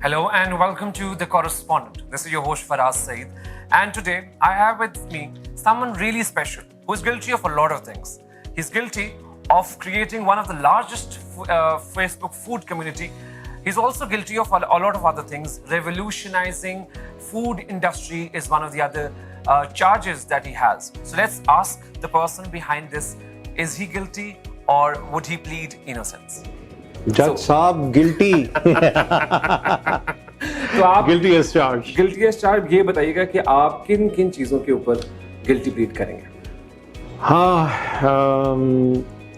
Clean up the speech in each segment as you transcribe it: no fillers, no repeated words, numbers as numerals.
Hello and welcome to The Correspondent. This is your host Faraz Saeed, and today I have with me someone really special who is guilty of a lot of things. He's guilty of creating one of the largest Facebook food community. He's also guilty of a lot of other things. Revolutionizing food industry is one of the other charges that he has. So let's ask the person behind this, is he guilty or would he plead innocence? Judge Saab, guilty. तो आप Guilty as charged. Guilty as charge ये बताइएगा कि आप किन किन चीज़ों के ऊपर गिल्टी प्लीड करेंगे?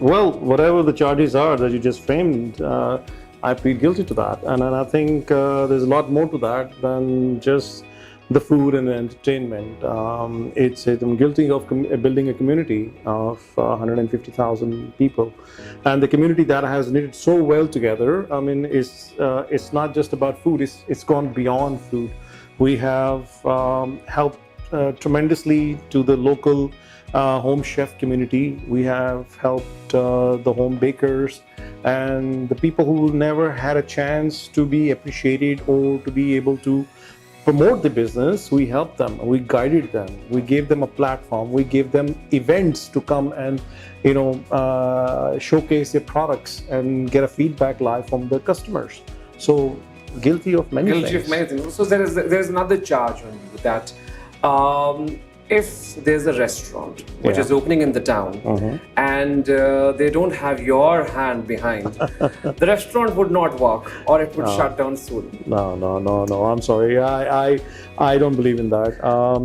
Well, whatever the charges are that you just framed, I plead guilty to that. And I think there's a lot more to that than just the food and the entertainment. I'm guilty of building a community of 150,000 people. And the community that has knitted so well together, I mean, it's not just about food, it's gone beyond food. We have helped tremendously to the local home chef community. We have helped the home bakers and the people who never had a chance to be appreciated or to be able to promote the business. We helped them, we guided them, we gave them a platform, we gave them events to come and showcase their products and get a feedback live from the customers. So guilty of many things. So there is another charge on you that if there's a restaurant which is opening in the town and they don't have your hand behind, the restaurant would not work or it would shut down soon. No. I'm sorry. I don't believe in that.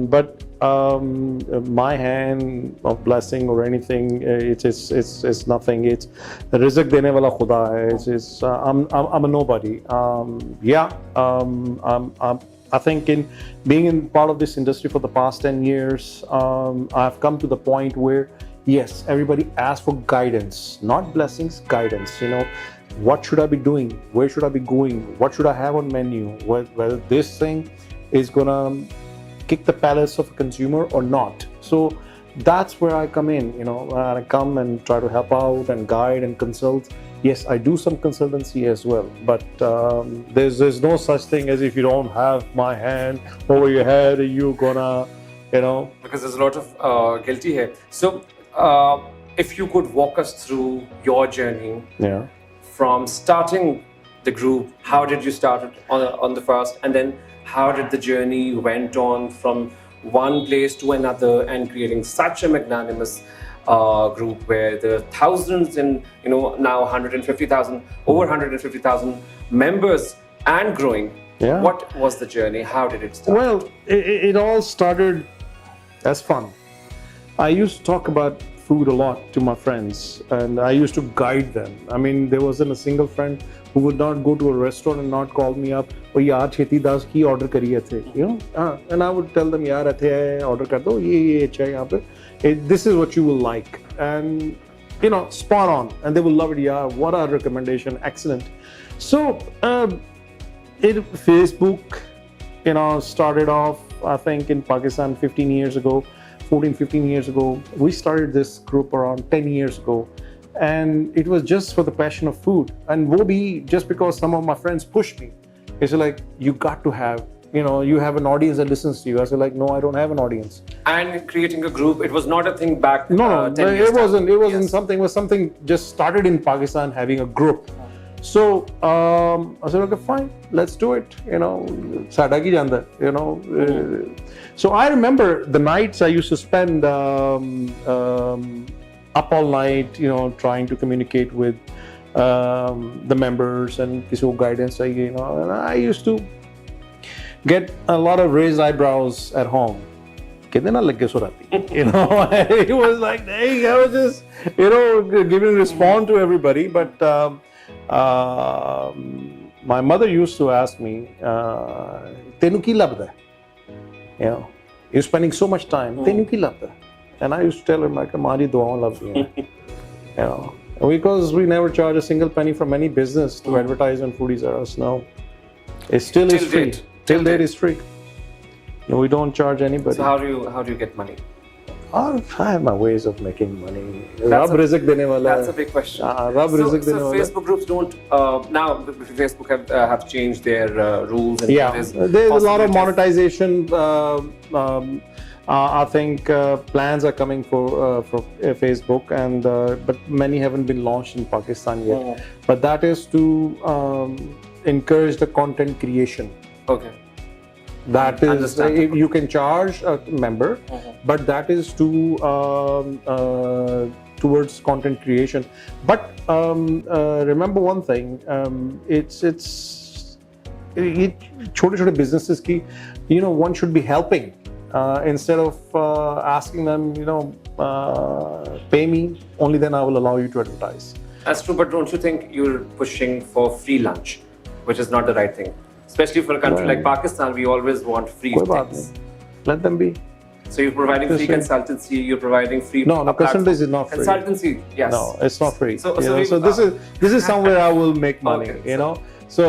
But my hand of blessing or anything, it's nothing. It's rizq dene wala khuda hai. I'm a nobody. I think in being in part of this industry for the past 10 years, I've come to the point where, yes, everybody asks for guidance, not blessings, guidance. What should I be doing? Where should I be going? What should I have on menu? Whether this thing is gonna kick the palates of a consumer or not. So that's where I come in. I come and try to help out and guide and consult. Yes, I do some consultancy as well, but there's no such thing as if you don't have my hand over your head, you're gonna, Because there's a lot of guilty here. So if you could walk us through your journey from starting the group, how did you start it on the first, and then how did the journey went on from one place to another and creating such a magnanimous group where there are thousands and now 150,000, over 150,000 members and growing. Yeah. What was the journey? How did it start? Well, it all started as fun. I used to talk about food a lot to my friends and I used to guide them. I mean, there wasn't a single friend who would not go to a restaurant and not call me up, oh yaar cheti das ki order kariye the, and I would tell them, yaar aithe hai, order kar do, ye acha hai yahan pe. This is what you will like, and spot on, and they will love it. Yeah, what a recommendation, excellent. So Facebook started off, I think, in Pakistan 15 years ago. We started this group around 10 years ago, and it was just for the passion of food, and wo bhi just because some of my friends pushed me. It's like, you got to have, you have an audience that listens to you. I said, like, no, I don't have an audience. And creating a group, it was not a thing back. No, 10 years it wasn't. It wasn't yes. something. It was something just started in Pakistan, having a group. So I said, okay, fine, let's do it. Sada ki janda, So I remember the nights I used to spend up all night, trying to communicate with the members and kisi ko guidance chahiye, and I used to get a lot of raised eyebrows at home. It was like, hey, I was just, giving response to everybody. But my mother used to ask me, Tenu ki labda? You're spending so much time, Tenu ki labda? And I used to tell her, Mari duaon labdi. Because we never charge a single penny from any business to advertise on Foodies or us. No, it still is free. Till date is free. No, we don't charge anybody. So how do you get money? I have my ways of making money. Rab rizq dene wala hai. That's a big question. Rab rizq dene wala hai. Facebook groups don't now. Facebook have changed their rules. And Yeah, there's a lot of monetization. I think plans are coming for Facebook, and but many haven't been launched in Pakistan yet. But that is to encourage the content creation. Okay. That is, you can charge a member, but that is to towards content creation. But remember one thing: it's छोटे businesses की, one should be helping instead of asking them, pay me. Only then I will allow you to advertise. That's true, but don't you think you're pushing for free lunch, which is not the right thing? Especially for a country like Pakistan, we always want free things. Let them be. So you're providing free consultancy, you're providing free. No, consultancy is not free. Consultancy, yes. No, it's not free. So this is somewhere I will make money. Okay, So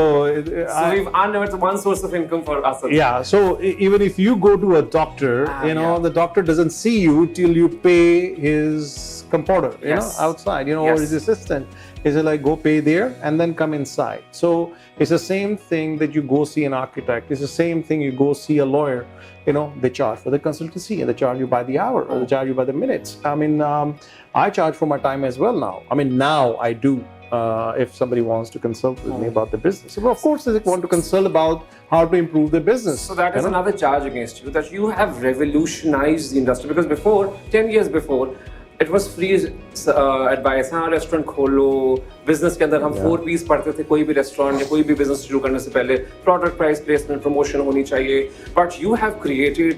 we've unearthed one source of income for us. Yeah. So even if you go to a doctor, the doctor doesn't see you till you pay his comporter, outside, or his assistant. He said, like, go pay there and then come inside. So it's the same thing that you go see an architect. It's the same thing you go see a lawyer. They charge for the consultancy, and they charge you by the hour, or they charge you by the minutes. I mean, I charge for my time as well now. I mean, now I do. If somebody wants to consult with me about the business. Well, of course, they want to consult about how to improve their business. So that is another charge against you, that you have revolutionized the industry. Because before, 10 years before, it was free advice. हाँ, restaurant खोलो, business के अंदर हम 4 P's पढ़ते थे, कोई भी restaurant या कोई भी business शुरू करने से पहले product price placement promotion होनी चाहिए. But you have created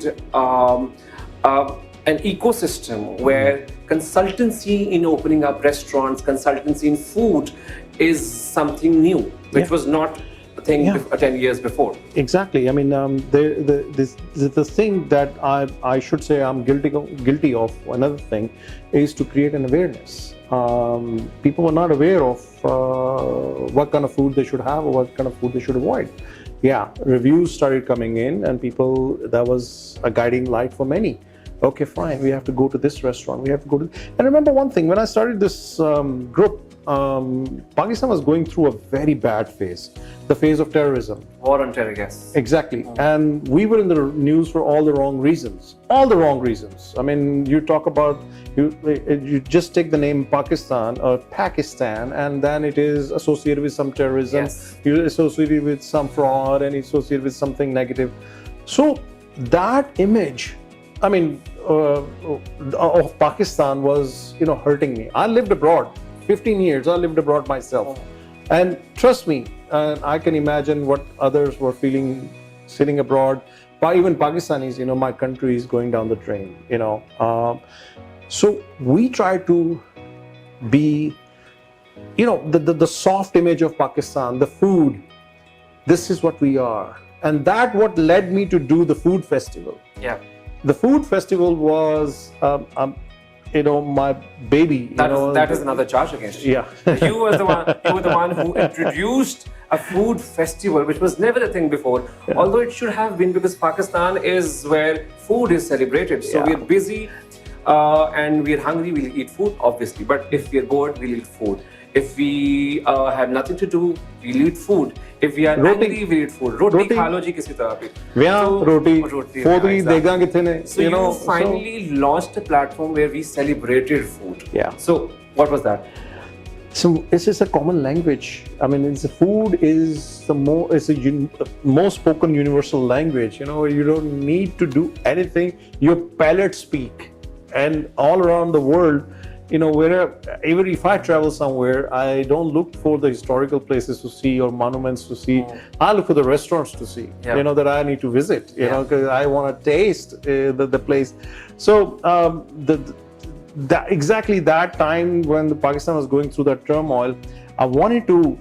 an ecosystem where consultancy in opening up restaurants, consultancy in food is something new, which was not a thing 10 years before. Exactly. I mean, the thing that I should say I'm guilty of, another thing, is to create an awareness. People were not aware of what kind of food they should have or what kind of food they should avoid. Yeah, reviews started coming in, and that was a guiding light for many. Okay, fine, we have to go to this restaurant, we have to go to... And remember one thing, when I started this group, Pakistan was going through a very bad phase, the phase of terrorism. War on terror, yes. Exactly. And we were in the news for all the wrong reasons. All the wrong reasons. I mean, you talk about, you just take the name Pakistan or Pakistan, and then it is associated with some terrorism. Yes. You're associated with some fraud and associated with something negative. So that image, I mean, of Pakistan was, hurting me. I lived abroad, 15 years. I lived abroad myself, and trust me, I can imagine what others were feeling sitting abroad. Even Pakistanis, my country is going down the drain. So we try to be, the soft image of Pakistan, the food. This is what we are, and that what led me to do the food festival. Yeah. The food festival was, my baby. That is another charge against you. Yeah. You were the one who introduced a food festival, which was never a thing before. Yeah. Although it should have been, because Pakistan is where food is celebrated. So we're busy and we're hungry, we'll eat food, obviously. But if we're bored, we'll eat food. If we have nothing to do, we'll eat food. If we are angry, we'll eat food. Roti खा लो जी किसी तरह पे. Roti. Foodie देगा कितने? So you finally launched a platform where we celebrated food. Yeah. So what was that? So it's just a common language. I mean, food is the most spoken universal language. You don't need to do anything. Your palate speak, and all around the world. Even if I travel somewhere, I don't look for the historical places to see or monuments to see. I look for the restaurants to see, that I need to visit, because I want to taste the place. So exactly that time when the Pakistan was going through that turmoil, I wanted to,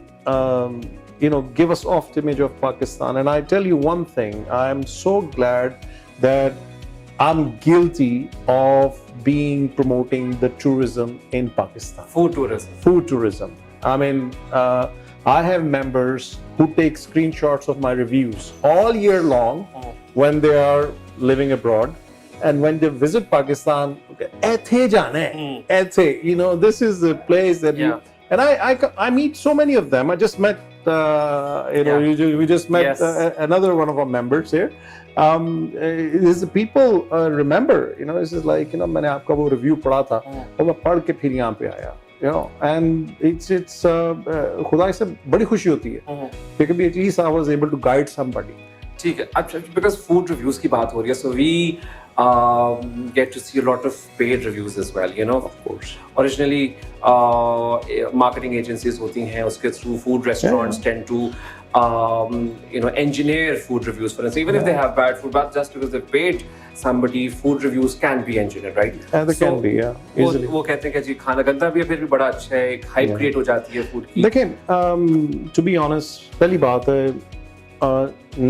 give a soft image of Pakistan. And I tell you one thing, I'm so glad that I'm guilty of promoting the tourism in Pakistan. Food tourism. Food tourism. I mean, I have members who take screenshots of my reviews all year long when they are living abroad. and when they visit Pakistan, "Aithe jaane, aithe," this is the place that Yeah. and I meet so many of them. I just met, we just met Yes. another one of our members here. Is the people remember, it's just like, मैंने आपका वो review पढ़ा था, और मैं पढ़ के फिर यहाँ पे आया, and it's खुदा से बड़ी खुशी होती है, because at least I was able to guide somebody. ठीक है, अच्छा, because food reviews की बात हो रही है, so we get to see a lot of paid reviews as well, Of course. Originally, marketing agencies होती हैं, उसके through food restaurants tend to engineer food reviews for us, even if they have bad food, but just because they paid somebody, food reviews can be engineered, right? They can be, yeah, easily. वो कहते हैं कि जी खाना गंदा भी है, फिर भी बड़ा अच्छा है, एक hype create हो जाती है food की. देखिए, to be honest, पहली बात है,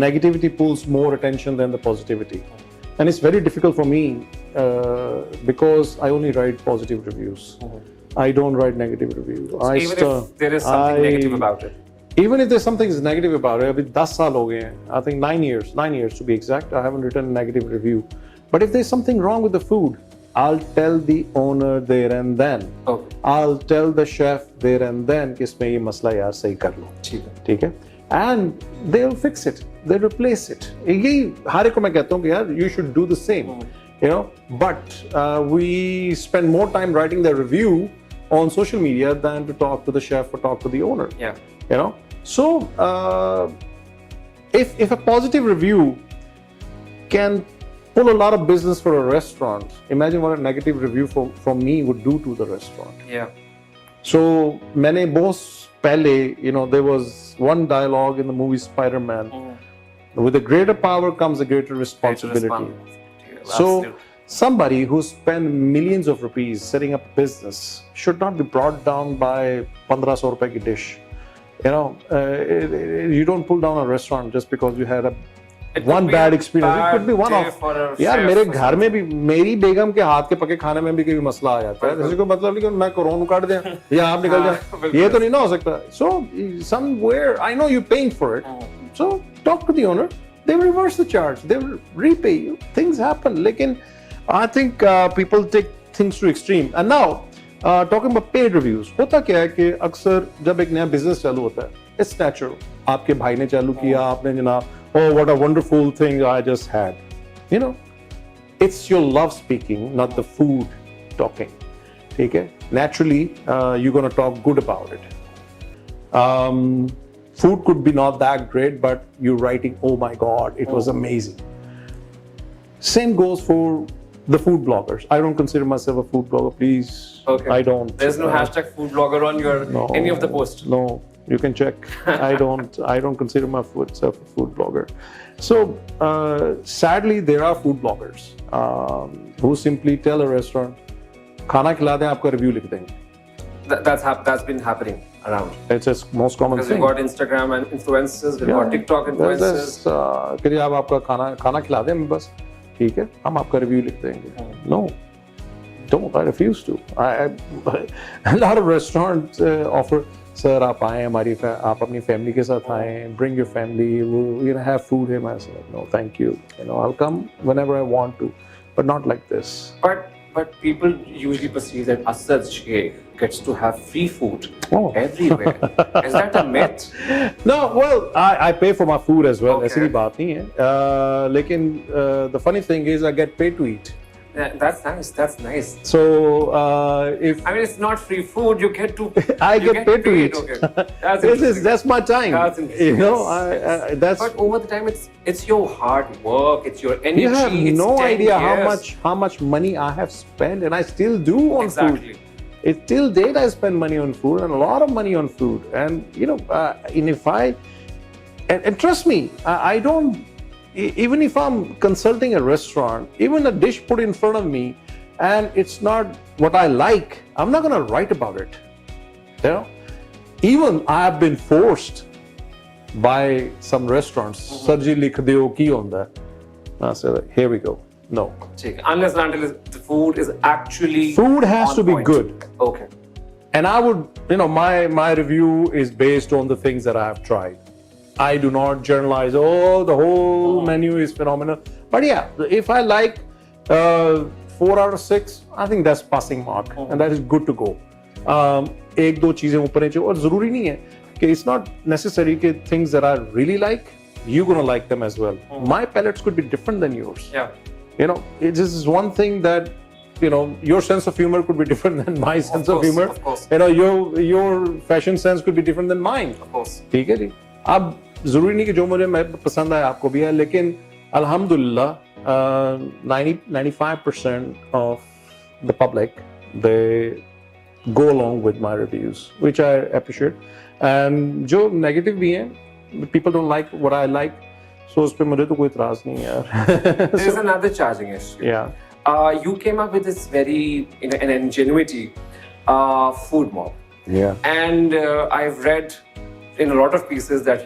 negativity pulls more attention than the positivity, and it's very difficult for me because I only write positive reviews. I don't write negative reviews. Even if there is something negative about it. Even if there's something negative about it, अभी 10 साल हो गए हैं, I think 9 years to be exact, I haven't written a negative review. But if there's something wrong with the food, I'll tell the owner there and then. Okay. I'll tell the chef there and then कि इसमें ये मसला यार सही कर लो. ठीक है? And they'll fix it. They'll replace it. यही हर एक को मैं कहता हूँ कि यार you should do the same. But we spend more time writing the review on social media than to talk to the chef or talk to the owner. Yeah. So if a positive review can pull a lot of business for a restaurant, imagine what a negative review from me would do to the restaurant. Yeah. So many boss pehle, there was one dialogue in the movie Spider-Man. With a greater power comes a greater responsibility. So somebody who spent millions of rupees setting up a business should not be brought down by 1500 rupees ki dish. You don't pull down a restaurant just because you had one bad experience. It could be one off. यार मेरे घर में भी मेरी बेगम के हाथ के पके खाने में भी कभी मसला आ जाता है. किसी को मतलब नहीं कि मैं कोरोना काट दें या आप निकल जाए. ये तो नहीं ना हो सकता. So somewhere I know you're paying for it. So talk to the owner. They will reverse the charge. They will repay you. Things happen. लेकिन I think people take things to extreme. And now talking about paid reviews, होता क्या है कि अक्सर जब एक नया business चालू होता है, it's natural. आपके भाई ने चालू किया, आपने जनाब, oh what a wonderful thing I just had. It's your love speaking, not the food talking. ठीक है? Naturally, you're gonna talk good about it. Food could be not that great, but you're writing, oh my God, it was amazing. Same goes for the food bloggers. I don't consider myself a food blogger, please. Okay. I don't. There's no hashtag food blogger on any of the posts. No, you can check. I don't consider myself a food blogger. So sadly, there are food bloggers who simply tell a restaurant, खाना खिला दें, आपका review लिख देंगे. That's been happening around. It's a most common because thing. We've got Instagram and influencers, we've got TikTok influencers. करिए आप आपका खाना खिला दें बस, ठीक है, हम आपका review लिख देंगे. No, don't. I refuse to. A lot of restaurants offer, sir, आप आएं आप अपनी family के साथ आएं, bring your family, we'll have food here. I said, no, thank you. I'll come whenever I want to, but not like this. But people usually perceive that Asad Sheikh gets to have free food everywhere. Is that a myth? No, well, I pay for my food as well. Okay. ऐसी भी बात नहीं है. लेकिन the funny thing is I get paid to eat. Yeah, that's nice. That's nice. So if I mean, it's not free food. You get to. I get paid to eat. Okay. That's my time. That's interesting. That's. But over the time, it's your hard work. It's your energy. You have no idea years. how much money I have spent, and I still do on exactly. food. It's till date I spend money on food, and a lot of money on food. And and if and trust me, I don't. Even if I'm consulting a restaurant, even a dish put in front of me and it's not what I like, I'm not going to write about it. Even I have been forced by some restaurants, Sarji likh deo ki onda. I said, here we go. No. Unless and until the food is actually food has to be point. good. Okay. And I would, my review is based on the things that I have tried. I do not generalize, the whole menu is phenomenal. But yeah, if I like 4 out of 6, I think that's passing mark, and that is good to go. एक दो चीजें ऊपर नीचे, और जरूरी नहीं है कि it's not necessary कि things that I really like, you're gonna like them as well. My palettes could be different than yours. Yeah. You know, it is one thing that, you know, your sense of humor could be different than my sense of humor. Of course. You know, your fashion sense could be different than mine. Of course. ठीक है जी. अब जरूरी नहीं कि जो मुझे पसंद आए आपको भी है, लेकिन अल्हम्दुलिल्लाह 95% of the public, they go along with my reviews, which I appreciate. And जो negative भी हैं, people don't like what I like, so उस पे मुझे तो कोई इतराज नहीं है. There is another charging issue. Yeah. You came up with this very, an ingenuity, food mob. Yeah. And I've read in a lot of pieces that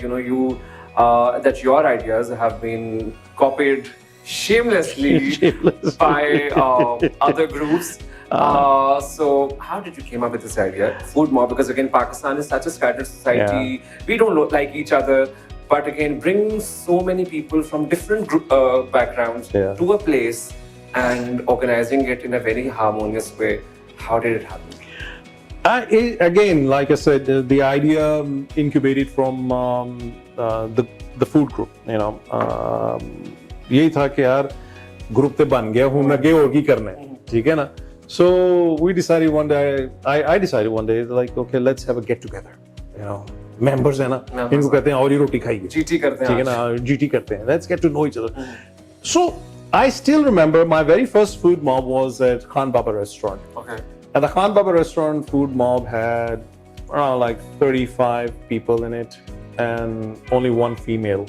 that your ideas have been copied shamelessly by other groups. So how did you came up with this idea, food mob? Because again, Pakistan is such a scattered society. Yeah. We don't like each other, but again, bring so many people from different backgrounds to a place and organizing it in a very harmonious way. How did it happen? Again, like I said, the idea incubated from the food group. You know, यही था कि यार group तो बन गया, हूँ आगे और की करना है, ठीक है ना? So we decided one day, I decided one day, like, okay, let's have a get together. You know, members है ना, इनको कहते हैं और ही रोटी खाएंगे, GT करते हैं, ठीक है ना? GT करते हैं. Let's get to know each other. So I still remember my very first food mob was at Khan Baba restaurant. Okay. And the Khan Baba restaurant food mob had around like 35 people in it, and only one female.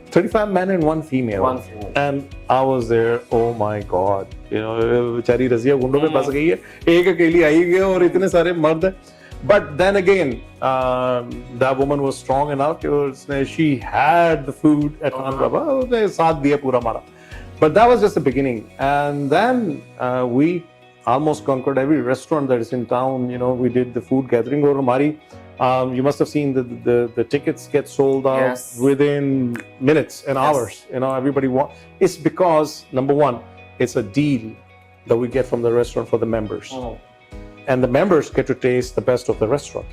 35 men and one female. One female. And I was there, oh my God. You know, बेचारी रज़िया गुंडों में फंस गई है, एक अकेली आई है और इतने सारे मर्द हैं. But then again, that woman was strong enough. She had the food at Khan Baba. उसने साथ दिया पूरा हमारा. But that was just the beginning. And then we almost conquered every restaurant that is in town. You know, we did the food gathering. और हमारी you must have seen the tickets get sold out within minutes and hours. You know, everybody it's because, number one, it's a deal that we get from the restaurant for the members. And the members get to taste the best of the restaurant.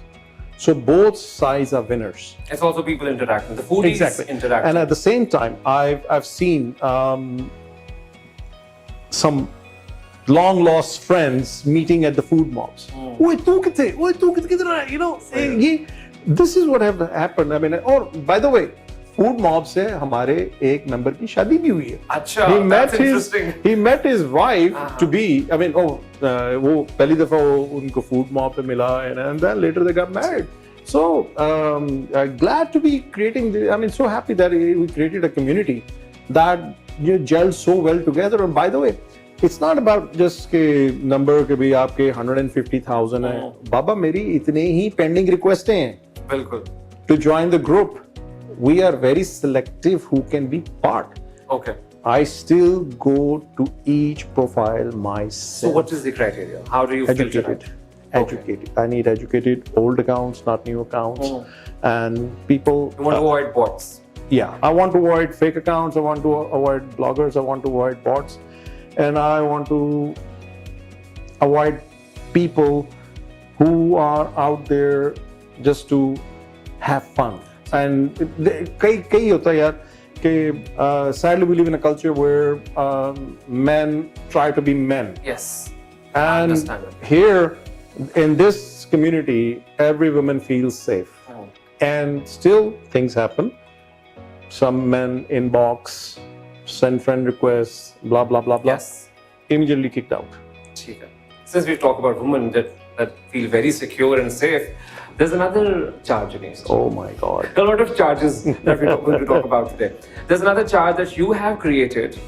So both sides are winners. It's also people interacting. The foodies interacting. And at the same time, I've seen some long lost friends meeting at the food mobs. You know, this is what have happened. I mean, or by the way, food mob से हमारे एक member की शादी भी हुई है. अच्छा, that's interesting. He met his wife to be. I mean, वो पहली दफा उनको food mob पे मिला, and then later they got married. So glad to be creating. I mean, so happy that we created a community that gelled so well together. And by the way, it's not about just के number के भी आपके 150,000 है. बाबा मेरी इतने ही pending requests हैं. बिल्कुल. To join the group. We are very selective who can be part. Okay. I still go to each profile myself. So what is the criteria? How do you filter it? Educated. I need educated old accounts, not new accounts. And people... You want to avoid bots? Yeah. I want to avoid fake accounts. I want to avoid bloggers. I want to avoid bots. And I want to avoid people who are out there just to have fun. And कई होता है यार कि sadly we live in a culture where men try to be men. Yes. And here in this community, every woman feels safe. And still things happen. Some men inbox, send friend requests, blah blah blah blah. Yes. Immediately kicked out. Since we talk about women that feel very secure and safe, there's another charge against you. Oh my God. A lot of charges that we're going to talk about today. There's another charge that you have created.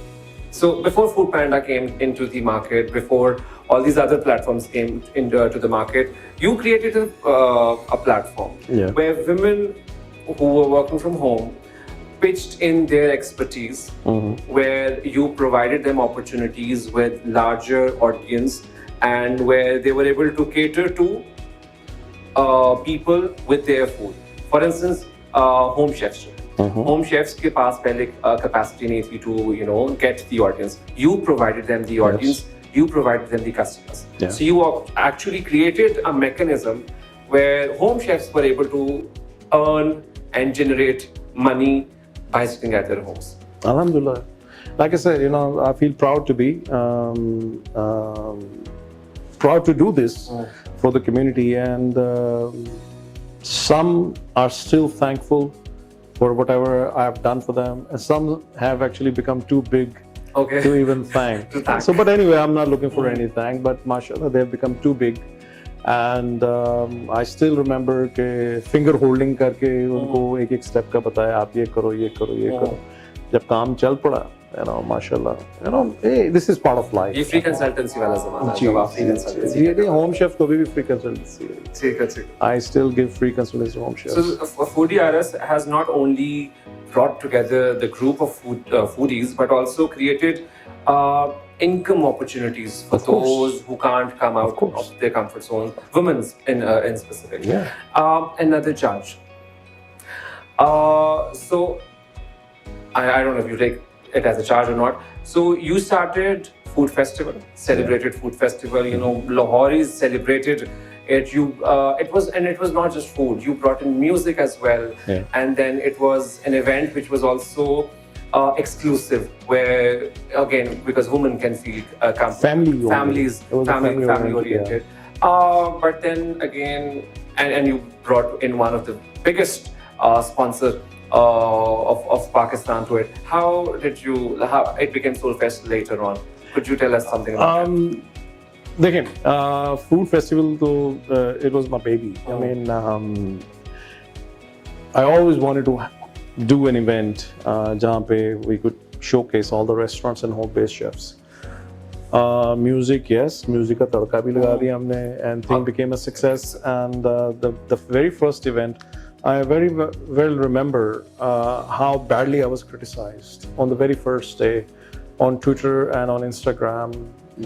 So before Food Panda came into the market, before all these other platforms came into the market, you created a platform where women who were working from home pitched in their expertise, where you provided them opportunities with larger audience and where they were able to cater to people with their food. For instance, home chefs. Home chefs के पास पहले capacity नहीं थी to get the audience. You provided them the audience. You provided them the customers. Yeah. So you actually created a mechanism where home chefs were able to earn and generate money by sitting at their homes. Alhamdulillah. Like I said, I feel proud to be proud to do this for the community, and some are still thankful for whatever I have done for them, and some have actually become too big to even thank. So, but anyway, I'm not looking for any thank, but mashallah, they've become too big. And I still remember कि finger holding करके उनको एक step का बताया, आप ये करो, ये करो, ये करो. जब काम चल पड़ा, mashallah, hey, this is part of life. ये free consultancy वाला ज़माना है, जब आप free consultancy. ये home chef को भी free consultancy. ठीक है. I still give free consultancy to home chefs. So Foodie RS has not only brought together the group of foodies, but also created income opportunities for those who can't come out of their comfort zones, women in specific. Yeah. Another charge. So I don't know if you take it as a charge or not. So you started food festival, celebrated food festival. Lahoris celebrated it. It was not just food. You brought in music as well, and then it was an event which was also exclusive, where again, because women can feel family oriented. But then again, and you brought in one of the biggest sponsors of Pakistan to it. How it became Soulfest later on? Could you tell us something about it? Again, food festival, it was my baby. I mean, I always wanted to do an event जहाँ पे we could showcase all the restaurants and home-based chefs. Music, yes, music का तड़का भी लगा दिया हमने, and thing became a success. And the very first event, I very well remember how badly I was criticized on the very first day on Twitter and on Instagram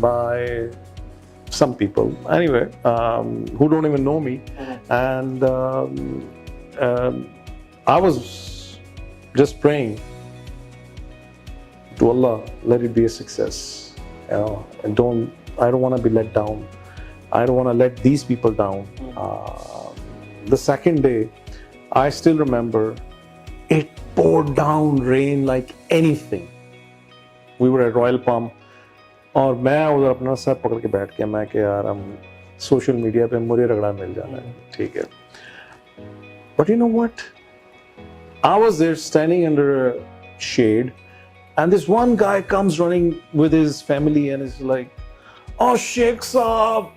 by some people, anyway, who don't even know me. And I was just praying to Allah, let it be a success. And I don't want to be let down. I don't want to let these people down. The second day, I still remember it poured down rain like anything. We were at Royal Palm, और मैं उधर अपना sir पकड़ के बैठ गया. मैं कि यार हम सोशल मीडिया पे मुझे रगड़ा मिल जाना है, ठीक है. But you know what? I was there standing under a shade, and this one guy comes running with his family and is like, "Oh Sheikh Saab,"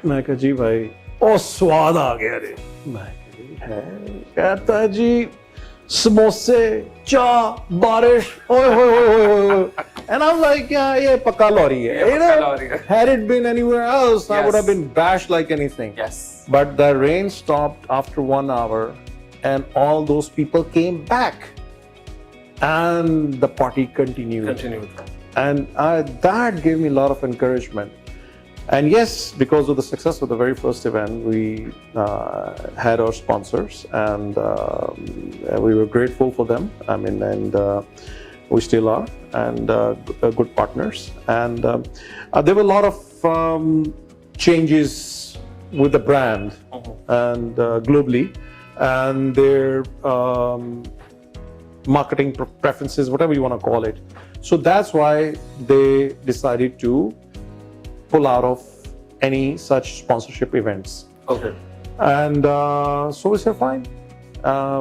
मैं कहा जी भाई, "Oh स्वाद आ गया रे." मैं कहता जी समोसे, चाय, बारिश, ओए. And I'm like, yeah, ये पक्का लॉरी है. Had it been anywhere else, I would have been bashed like anything. Yes. But the rain stopped after 1 hour, and all those people came back, and the party continued. And that gave me a lot of encouragement. And yes, because of the success of the very first event, we had our sponsors, and we were grateful for them. I mean, and we still are, and good partners. And there were a lot of changes with the brand and globally, and their marketing preferences, whatever you want to call it. So that's why they decided to pull out of any such sponsorship events. Okay. And so we said, fine,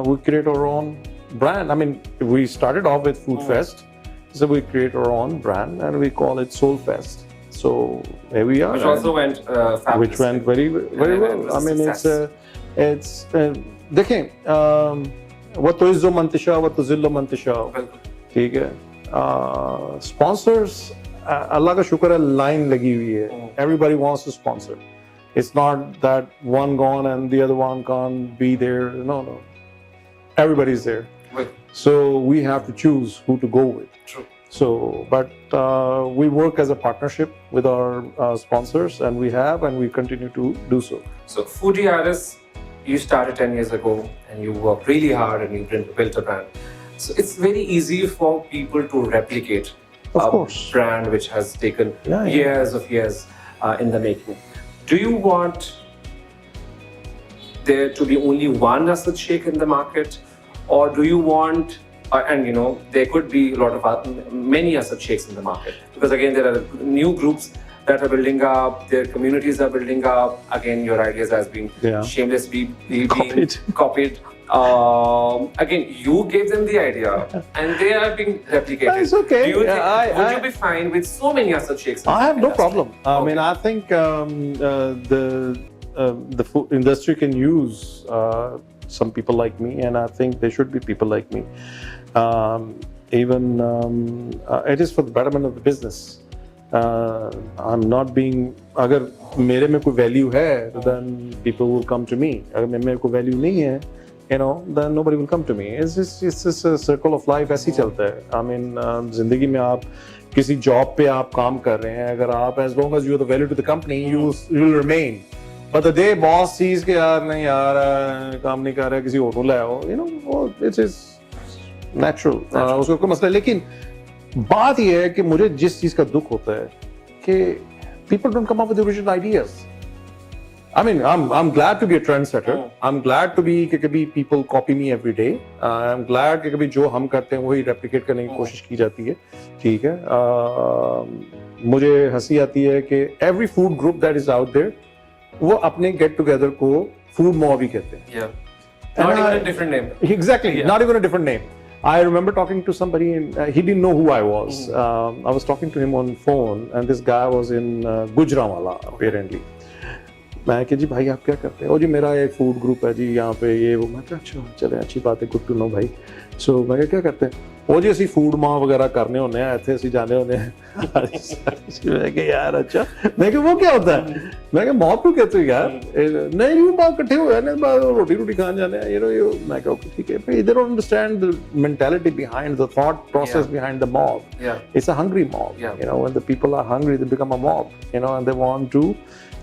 we create our own brand. I mean, we started off with Food Fest, so we create our own brand and we call it Soul Fest. So here we are. Which also went fabulous. Which went very, very well. I mean, it's देखें, वो तो इज़्ज़ो मंतिशा, वो तो ज़िल्लो मंतिशा, ठीक है. Sponsors, अल्लाह का शुक्र है, लाइन लगी हुई है. Everybody wants to sponsor. It's not that one gone and the other one can't be there. No. Everybody's there. Right. So we have to choose who to go with. True. So, but we work as a partnership with our sponsors, and we continue to do so. So Foodie RS, you started 10 years ago, and you worked really hard, and you built a brand. So it's very easy for people to replicate Of a course. brand which has taken years of years in the making. Do you want there to be only one Asad Sheikh in the market, or do you want, and you know, there could be a lot of many Asad Sheikhs in the market, because again there are new groups that are building up, their communities are building up. Again, your ideas has been shamelessly being copied. Again, you gave them the idea and they are being replicated. It's okay. Do you think, would you be fine with so many Asad Sheikhs? I have no problem. I mean, I think the food industry can use some people like me, and I think there should be people like me. It is for the betterment of the business. I'm not being, अगर मेरे में कोई value है, then people will come to me. अगर मेरे में कोई value नहीं है, you know, then nobody will come to me. It's just a circle of life. ऐसे ही चलता है. I mean, जिंदगी में आप किसी job पे आप काम कर रहे हैं, अगर आप as long as you are the value to the company, you will remain. But the day boss sees कि यार नहीं यार काम नहीं कर रहा है, किसी और को ले आओ, you know, it is natural. उसका कोई मसला, लेकिन बात यह है कि मुझे जिस चीज का दुख होता है कि people don't come up with original ideas. I mean, I'm glad to be a trendsetter. I'm glad to be कि कभी people copy me every day. I'm glad कि कभी जो हम करते हैं वही replicate करने की कोशिश की जाती है. ठीक है. मुझे हंसी आती है कि every food group that is out there, वो अपने get together को food mob ही कहते हैं. Yeah. Not even a different name. Exactly. Yeah. Not even a different name. I remember talking to somebody and he didn't know who I was. I was talking to him on phone and this guy was in Gujranwala apparently. मैं कि जी भाई आप क्या करते हैं? ओ जी मेरा एक food group है जी यहाँ पे ये वो। मैं क्या अच्छा चले अच्छी बात है, गुड टू नो भाई। सो मैं क्या करते हैं? ओ जी ਅਸੀਂ ਫੂਡ ਮਾਂ वगैरह करने होने हैं, ਇੱਥੇ ਅਸੀਂ जाने होने हैं। मैं कि यार अच्छा, मैं कि वो क्या होता है? मैं कि मॉब क्यों कहते हो यार? नहीं ये बात इकट्ठे हुए हैं ना, रोटी रोटी खाने जाने हैं, you know, मैं क्या ठीक है, but they don't understand the mentality behind the thought process behind the mob. It's a hungry mob. You know, when the people are hungry, they become a mob. You know, and they want to,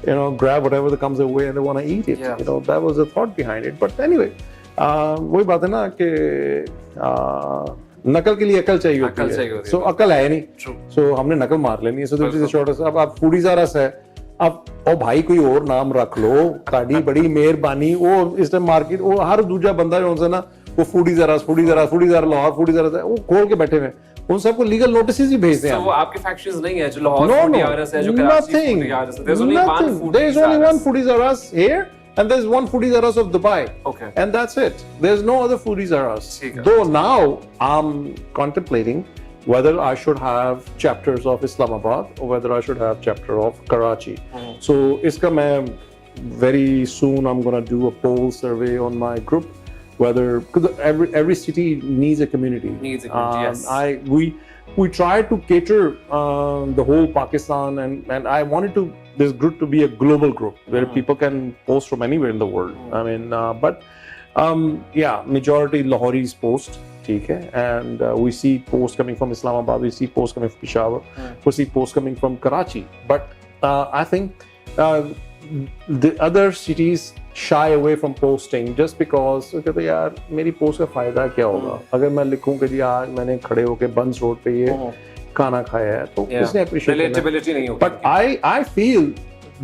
you know, grab whatever that comes their way and they want to eat it. You know, that was the thought behind it. But anyway, वही बात है ना कि नकल के लिए अकल चाहिए होती है। सो अकल है नहीं, सो हमने नकल मार लेनी है। So this is a short. अब आप फूडीज आ रस है, अब ओ भाई कोई और नाम रख लो, ताड़ी बड़ी मेहरबानी। वो इस टाइम मार्केट वो हर दूसरा बंदा जो है ना, वो फूडीज आ रस, फूडीज आ रस, फूडीज आ लाहौर, फूडीज आ रस, वो खोल के बैठे हुए, उन सबको लीगल नोटिसेस ही भेजते हैं। वो आपके फैक्शंस नहीं है जो लाहौर फूडी आ रस है, जो कराची फूडी आ रस है। There is only one Foodies R Us here, and there's one Foodies R Us of Dubai. Okay. And that's it. There's no other Foodies R Us. Though now I'm contemplating whether I should have chapters of Islamabad or whether I should have chapter of Karachi. So iska main very soon I'm going to do a poll survey on my group, whether, because every city needs a community. Yes. We try to cater the whole Pakistan, and I wanted this group to be a global group where people can post from anywhere in the world. I mean, majority Lahoris post, okay, and we see posts coming from Islamabad, we see posts coming from Peshawar, we see posts coming from Karachi. But I think the other cities shy away from posting just because कहते यार मेरी post का फायदा क्या होगा अगर मैं लिखूं कि जी आज मैंने खड़े होके बंस रोड पे ये खाना खाया है, तो किसने अप्रिशिएट रिलेटेबिलिटी नहीं होगी। But I feel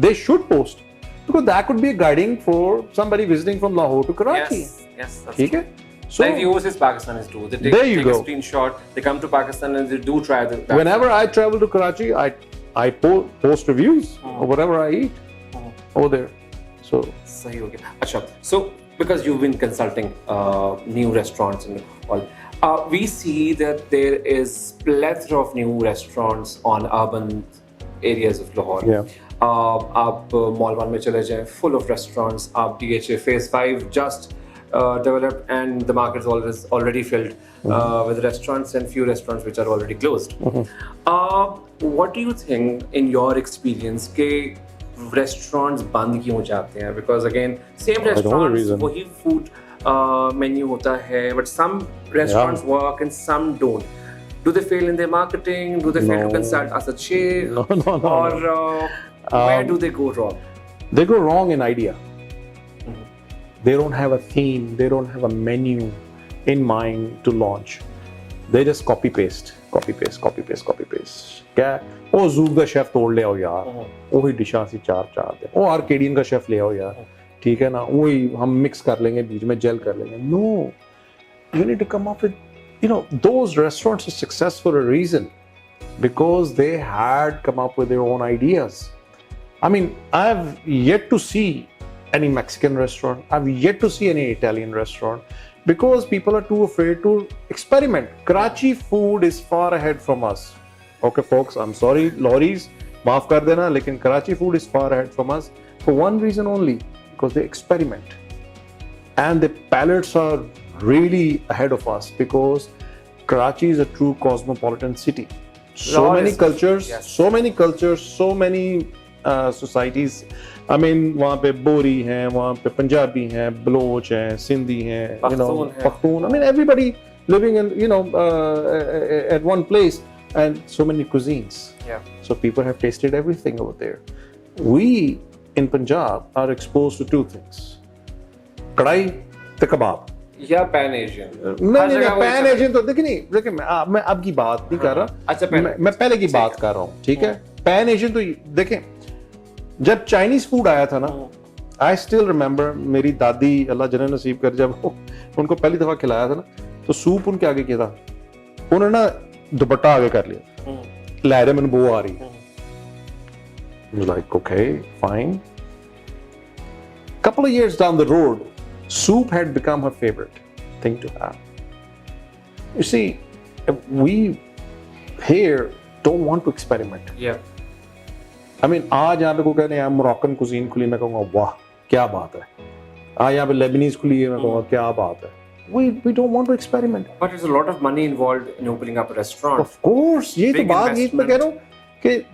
they should post because that could be a guiding for somebody visiting from Lahore to Karachi. Yes, that's ठीक है। So like the overseas Pakistanis do, they take a screenshot, they come to Pakistan and they do try the. Whenever I travel to Karachi, I post reviews of whatever I eat over there. So सही हो गया। अच्छा, so because you've been consulting new restaurants and all, we see that there is plethora of new restaurants on urban areas of Lahore. आप mall 1 में चले जाएं, full of restaurants. आप DHA Phase 5 just developed and the market is already filled with restaurants and few restaurants which are already closed. What do you think in your experience के restaurants बंद क्यों जाते हैं? Because again, same restaurants, वही food menu होता है, but some restaurants work and some don't. Do they fail in their marketing? Do they fail to consult Asad Sheikh? No. Or where do they go wrong? They go wrong in idea. They don't have a theme. They don't have a menu. in mind to launch. They just copy paste. क्या ओ ZUK का chef तोड़ ले आओ यार, वही डिशा सी चार दे, ओ Arcadian का chef ले आओ यार, ठीक है ना, वही हम मिक्स कर लेंगे, बीच में जेल कर लेंगे. No, you need to come up with, those restaurants are successful for a reason because they had come up with their own ideas. I mean, I've yet to see any Mexican restaurant. I've yet to see any Italian restaurant because people are too afraid to experiment. Karachi food is far ahead from us. Okay, folks, I'm sorry, Lorries, maaf kar dena, lekin Karachi food is far ahead from us for one reason only, because they experiment. And the palates are really ahead of us because Karachi is a true cosmopolitan city. So many cultures, so many societies. I mean, वहाँ पे बोरी हैं, वहाँ पे पंजाबी हैं, Bloch हैं, सिंधी हैं, Pakhtun. I mean, everybody living in, at one place, and so many cuisines. Yeah. So people have tasted everything over there. We in Punjab are exposed to two things: कढ़ाई ते कबाब. या पैन एशियन. नहीं, pan Asian तो देखिए मैं अब की बात नहीं कर रहा. अच्छा, मैं पहले की बात कर रहा हूँ, ठीक है. पैन एशियन तो देखें, जब चाइनीज फूड आया था ना, आई स्टिल रिमेम्बर, मेरी दादी अल्लाह जन्नत नसीब कर, जब उनको पहली दफा खिलाया था ना, तो सूप उनके आगे किया था, उन्होंने ना दुपट्टा आगे कर लिया, लहरें में बो आ रही है. Like, okay, fine. Couple of years down the road, soup had become her favorite thing to have. You see, we here don't want to experiment. Yeah. I mean, आज यहाँ पे कोई कहने यहाँ मोरक्कन कुजीन खुली, मैं कहूँगा वाह क्या बात है. आज यहाँ पे लेबनीज खुली है, मैं कहूँगा क्या बात है. We don't want to experiment. But there's a lot of money involved in opening up a restaurant. Of course, ये तो बात ये मैं कह रहा हूँ कि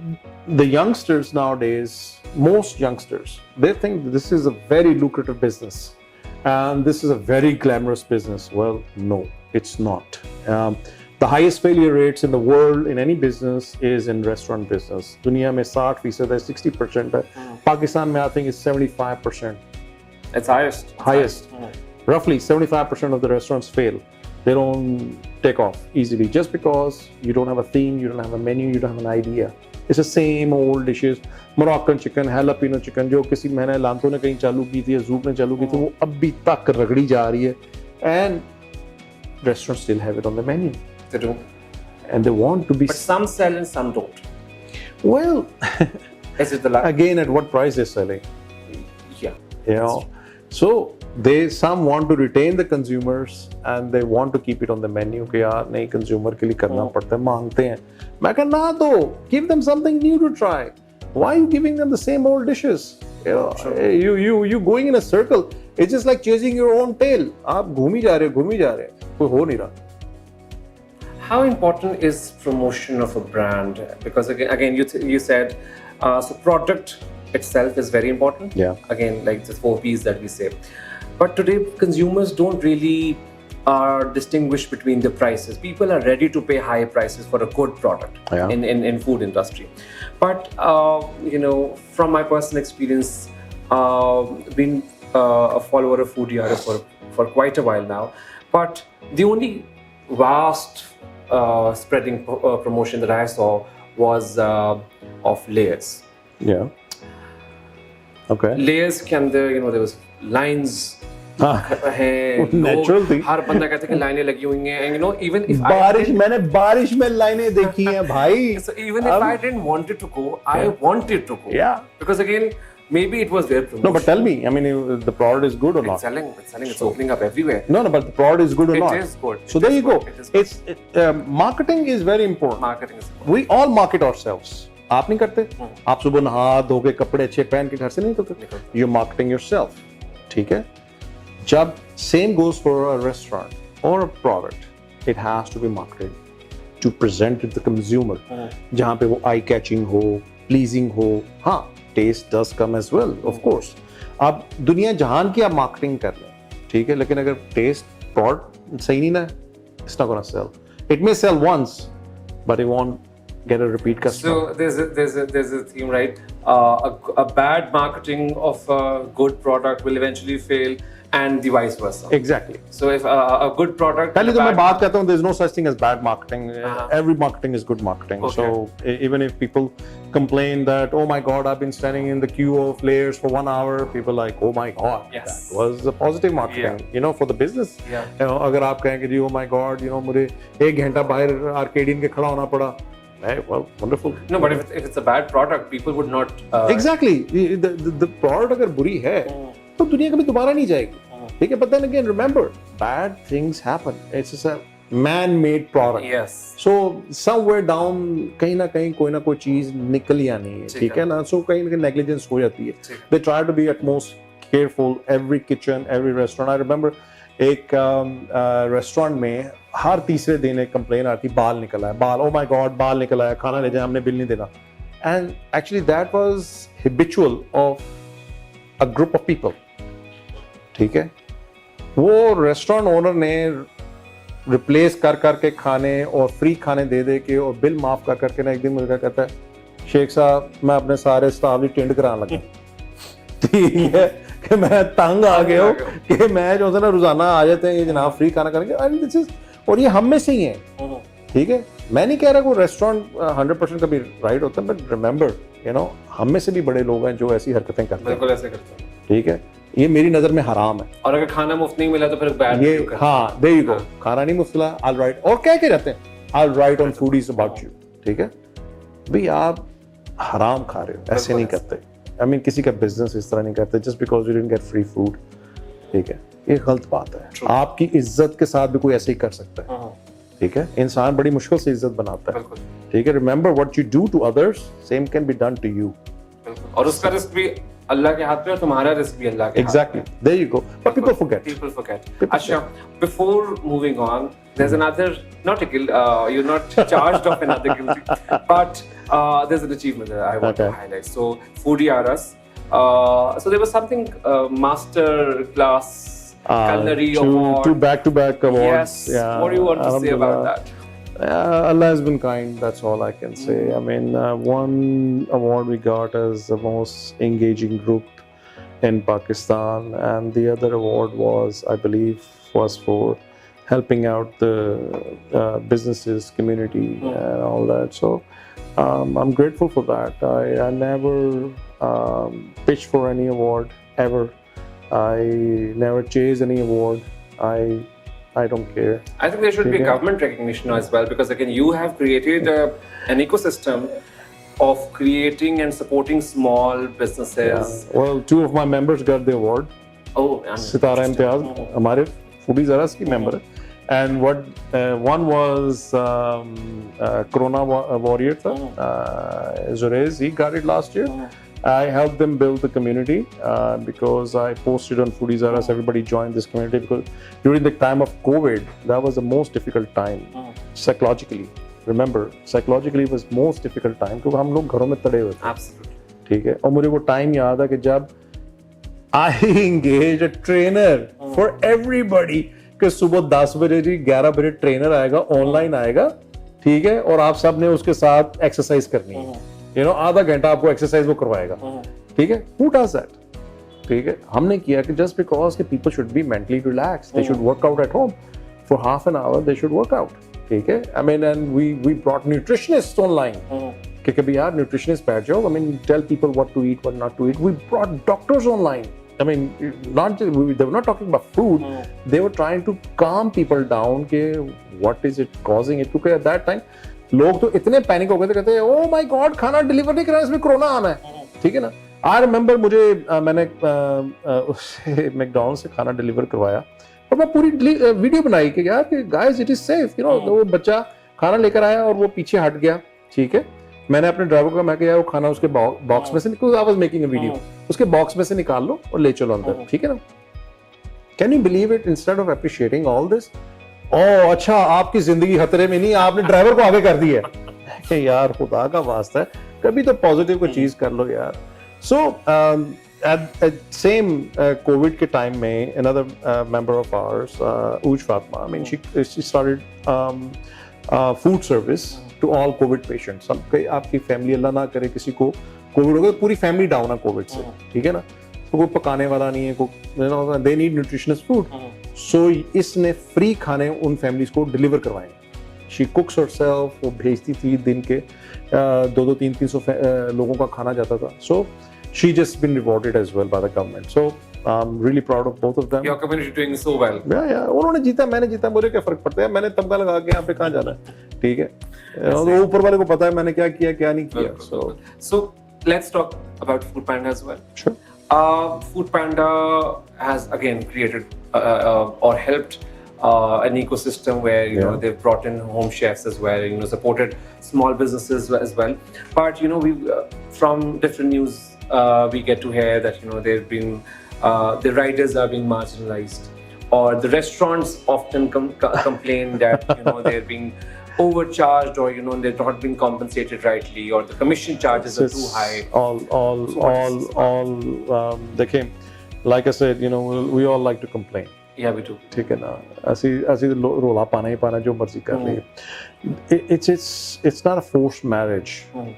the youngsters nowadays, most youngsters, they think this is a very lucrative business and this is a very glamorous business. Well, no, it's not. The highest failure rates in the world in any business is in restaurant business. दुनिया में 60% है, 60% है. Pakistan में I think is 75%. It's highest. Roughly 75% of the restaurants fail. They don't take off easily just because you don't have a theme, you don't have a menu, you don't have an idea. It's the same old dishes. Moroccan chicken, jalapeno chicken, जो किसी मैंने लांतो ने कहीं चालू की थी, ZUK ने चालू की थी, वो अभी तक रगड़ी जा रही है. And restaurants still have it on the menu. They do. And they want to be. But some sell and some don't. Well, Is it the last? Again, at what price they're selling? Yeah. So some want to retain the consumers and they want to keep it on the menu. कि यार नहीं, consumer के लिए करना पड़ता है, मांगते हैं. मैं कहना ना दो, give them something new to try. Why are you giving them the same old dishes? You going in a circle. It's just like chasing your own tail. आप घूमी जा रहे, कोई हो नहीं रहा. How important is promotion of a brand? Because again, you said so product itself is very important. Yeah. Again, like the 4 P's that we say. But today, consumers don't really distinguish between the prices. People are ready to pay high prices for a good product in food industry. But from my personal experience, being a follower of Foodie for quite a while now, but the only vast spreading promotion that I saw was of layers. Yeah. Okay. Layers के अंदर there was lines हैं. Natural thing. हर बंदा कहता है कि लाइनें लगी हुई हैं. And even if मैंने बारिश में लाइनें देखी हैं भाई. So even if I didn't want it to go, I wanted to go. Yeah. Because again, maybe it was their promotion. No, but tell me, I mean, the product is good or not? It's selling. It's opening up everywhere. No, but the product is good or not? It is good. So there you go. Marketing is very important. Marketing is important. We all market ourselves. आप नहीं करते? आप सुबह नहा धो के कपड़े अच्छे पहन के घर से नहीं निकलते? You're marketing yourself. ठीक है? जब same goes for a restaurant or a product, it has to be marketed to present it to the consumer. जहाँ पे वो eye catching हो, pleasing हो. हाँ, taste does come as well, of course. अब दुनिया जहान की आप marketing कर लें, ठीक है? लेकिन अगर taste product सही नहीं ना, it's not gonna sell. It may sell once, but it won't get a repeat customer. So there's a theme, right? A bad marketing of a good product will eventually fail and the vice versa. Exactly. So if a good product, पहले तो मैं बात करता हूँ, there's no such thing as bad marketing. Every marketing is good marketing. Okay. So even if people complain that, oh my God, I've been standing in the queue of Layers for 1 hour, people are like, oh my God, Yes. that was a positive marketing, you know, for the business. Yeah. You know, अगर आप कहें कि oh my God, you know, मुझे 1 घंटा बाहर Arcadian के खड़ा होना पड़ा, well, wonderful. No, but if it's a bad product, people would not. Exactly. The product अगर बुरी है, तो दुनिया कभी दोबारा नहीं जाएगी. ठीक है, but then again, remember, bad things happen. It's just a man-made product. Yes. So somewhere down, कहीं ना कहीं कोई ना कोई चीज निकल आनी है, ठीक है ना? So कहीं ना कहीं negligence हो जाती है. They try to be at most careful. Every kitchen, every restaurant. I remember एक रेस्टोरेंट में हर तीसरे दिन एक कंप्लेन आती, बाल निकला है, बाल, oh my God, बाल निकला है, खाना ले जाए, हमने बिल नहीं देना. And actually that was habitual of a group of people. ठीक है, वो रेस्टोरेंट ओनर ने रिप्लेस कर करके खाने और फ्री खाने दे दे के और बिल माफ कर करके ना एक दिन मुझे कहता है, शेख साहब मैं अपने सारे स्टाफ की टेंड कराने लगा. ठीक है कि मैं तंग आ गया हूँ कि मैं जो है ना रोजाना आ जाते हैं ये जनाब फ्री खाना करेंगे, और ये हम में से ही है. ठीक है, मैं नहीं कह रहा कोई रेस्टोरेंट 100% कभी राइट होता है, बट रिमेंबर यू नो हम में से भी बड़े लोग हैं जो ऐसी हरकतें करते हैं. बिल्कुल ऐसे करते हैं. ठीक है, ये मेरी नजर में हराम है. और अगर खाना मुफ्त नहीं मिला तो फिर बैड ये हाँ, there you go, खाना नहीं मुफ्त मिला, I'll write, और कह के रहते हैं I'll write on Foodies about you. ठीक है भाई, आप हराम खा रहे हो, ऐसे नहीं करते. I mean किसी का बिजनेस इस तरह नहीं करते just because you didn't get free food. ठीक है, ये गलत बात है. आपकी इज्जत के साथ भी कोई ऐसे ही कर सकता है. ठीक है, इंसान बड़ी मुश्किल से इज्जत बनाता है. ठीक है, remember what you do to others, same can be done to you. और उसका रिस्क भी अल्लाह के हाथ में और तुम्हारा रिस्क भी अल्लाह के exactly. हाथ में. There you go. But people forget. People forget. Asha, before moving on, there's another, not a guilt, you're not charged of another guilty, but there's an achievement that I want to highlight. So, Foodie Aras. So there was something master class culinary award. Two back-to-back awards. Yes. Yeah. What do you want to say about that? Allah has been kind, that's all I can say. I mean, one award we got as the most engaging group in Pakistan, and the other award was, I believe, was for helping out the businesses, community, and all that. So I'm grateful for that. I never pitched for any award, ever. I never chased any award. I don't care. I think there should be government recognition as well, because again, you have created an ecosystem of creating and supporting small businesses. Yeah. Well, 2 of my members got the award. Oh, Sitara Imtiaz, हमारे Foodies Aras की member है. And one was Corona Warrior था, Zurez, he got it last year. I helped them build the community because I posted on Foodies Aras. Everybody joined this community because during the time of COVID, that was the most difficult time psychologically. Remember, psychologically it was most difficult time क्योंकि हम लोग घरों में तड़े हुए थे. Absolutely. ठीक है, और मुझे वो टाइम याद है कि जब I engaged a trainer for everybody कि सुबह 10 बजे जी 11 बजे ट्रेनर आएगा, ऑनलाइन आएगा, ठीक है, और आप सब ने उसके साथ एक्सरसाइज करनी है. You know, आधा घंटा आपको एक्सरसाइज वो करवाएगा. ठीक है, who does that? ठीक है, हमने किया कि just because कि people should be mentally relaxed, they should work out at home for half an hour, they should work out. ठीक है, I mean, and we brought nutritionists online. कि कभी यार nutritionist बैठ जाओ, I mean, tell people what to eat, what not to eat. We brought doctors online. I mean, they were not talking about food. They were trying to calm people down कि what is it causing it? क्योंकि at that time लोग तो इतने panic हो गए थे, कहते हैं ओह माय गॉड खाना डिलीवर नहीं करा, इसमें कोरोना आना है. ठीक है ना. आई रिमेंबर मुझे मैंने उससे मैकडॉनल्ड से खाना डिलीवर करवाया और मैं पूरी वीडियो बनाई कि यार कि guys it is safe, you know. वो बच्चा खाना लेकर आया और वो पीछे हट गया. ठीक है, मैंने अपने ड्राइवर को मैं किया वो खाना उसके बॉक्स में से, because I was making a video, उसके बॉक्स में से निकाल लो और ले चलो अंदर. ठीक है ना. Can you believe it, instead of appreciating all this, oh अच्छा आपकी जिंदगी खतरे में नहीं, आपने ड्राइवर को आगे कर दिया. यार खुदा का वास्ता है, कभी तो पॉजिटिव कोई चीज कर लो यार. सो at same COVID के टाइम में another member of ours, Uj Fatma, I mean she started food service to all COVID patients. आपकी फैमिली अल्लाह ना करे किसी को कोविड हो गया, पूरी फैमिली डाउन है कोविड से. ठीक है ना. तो कोई पकाने वाला नहीं है, कोई they need nutritious food. So इसने फ्री खाने उन फैमिलीज को डिलीवर करवाए. She cooks herself, वो भेजती थी दिन के 200-300 लोगों का खाना जाता था. So she just been rewarded as well by the government. So I'm really proud of both of them. Your community doing so well. Yeah. उन्होंने जीता, मैंने जीता, मुझे क्या फर्क पड़ता है? मैंने तमगा लगा के यहाँ पे कहाँ जाना है? ठीक है. तो ऊपर वाले को पता है मैंने क्या किया, क्या नहीं किया. So let's talk about Food Panda as well. Sure. Food Panda has again created or helped an ecosystem where you know they've brought in home chefs as well, you know, supported small businesses as well. But you know, we from different news we get to hear that you know they've been the riders are being marginalized, or the restaurants often complain that you know they're being overcharged, or you know they're not being compensated rightly, or the commission charges are too high. All they came. Like I said, you know, we all like to complain. Yeah, we do. ठीक है ना, ऐसी रोला पाना ही पाना जो मर्जी कर रही है. It's not a forced marriage.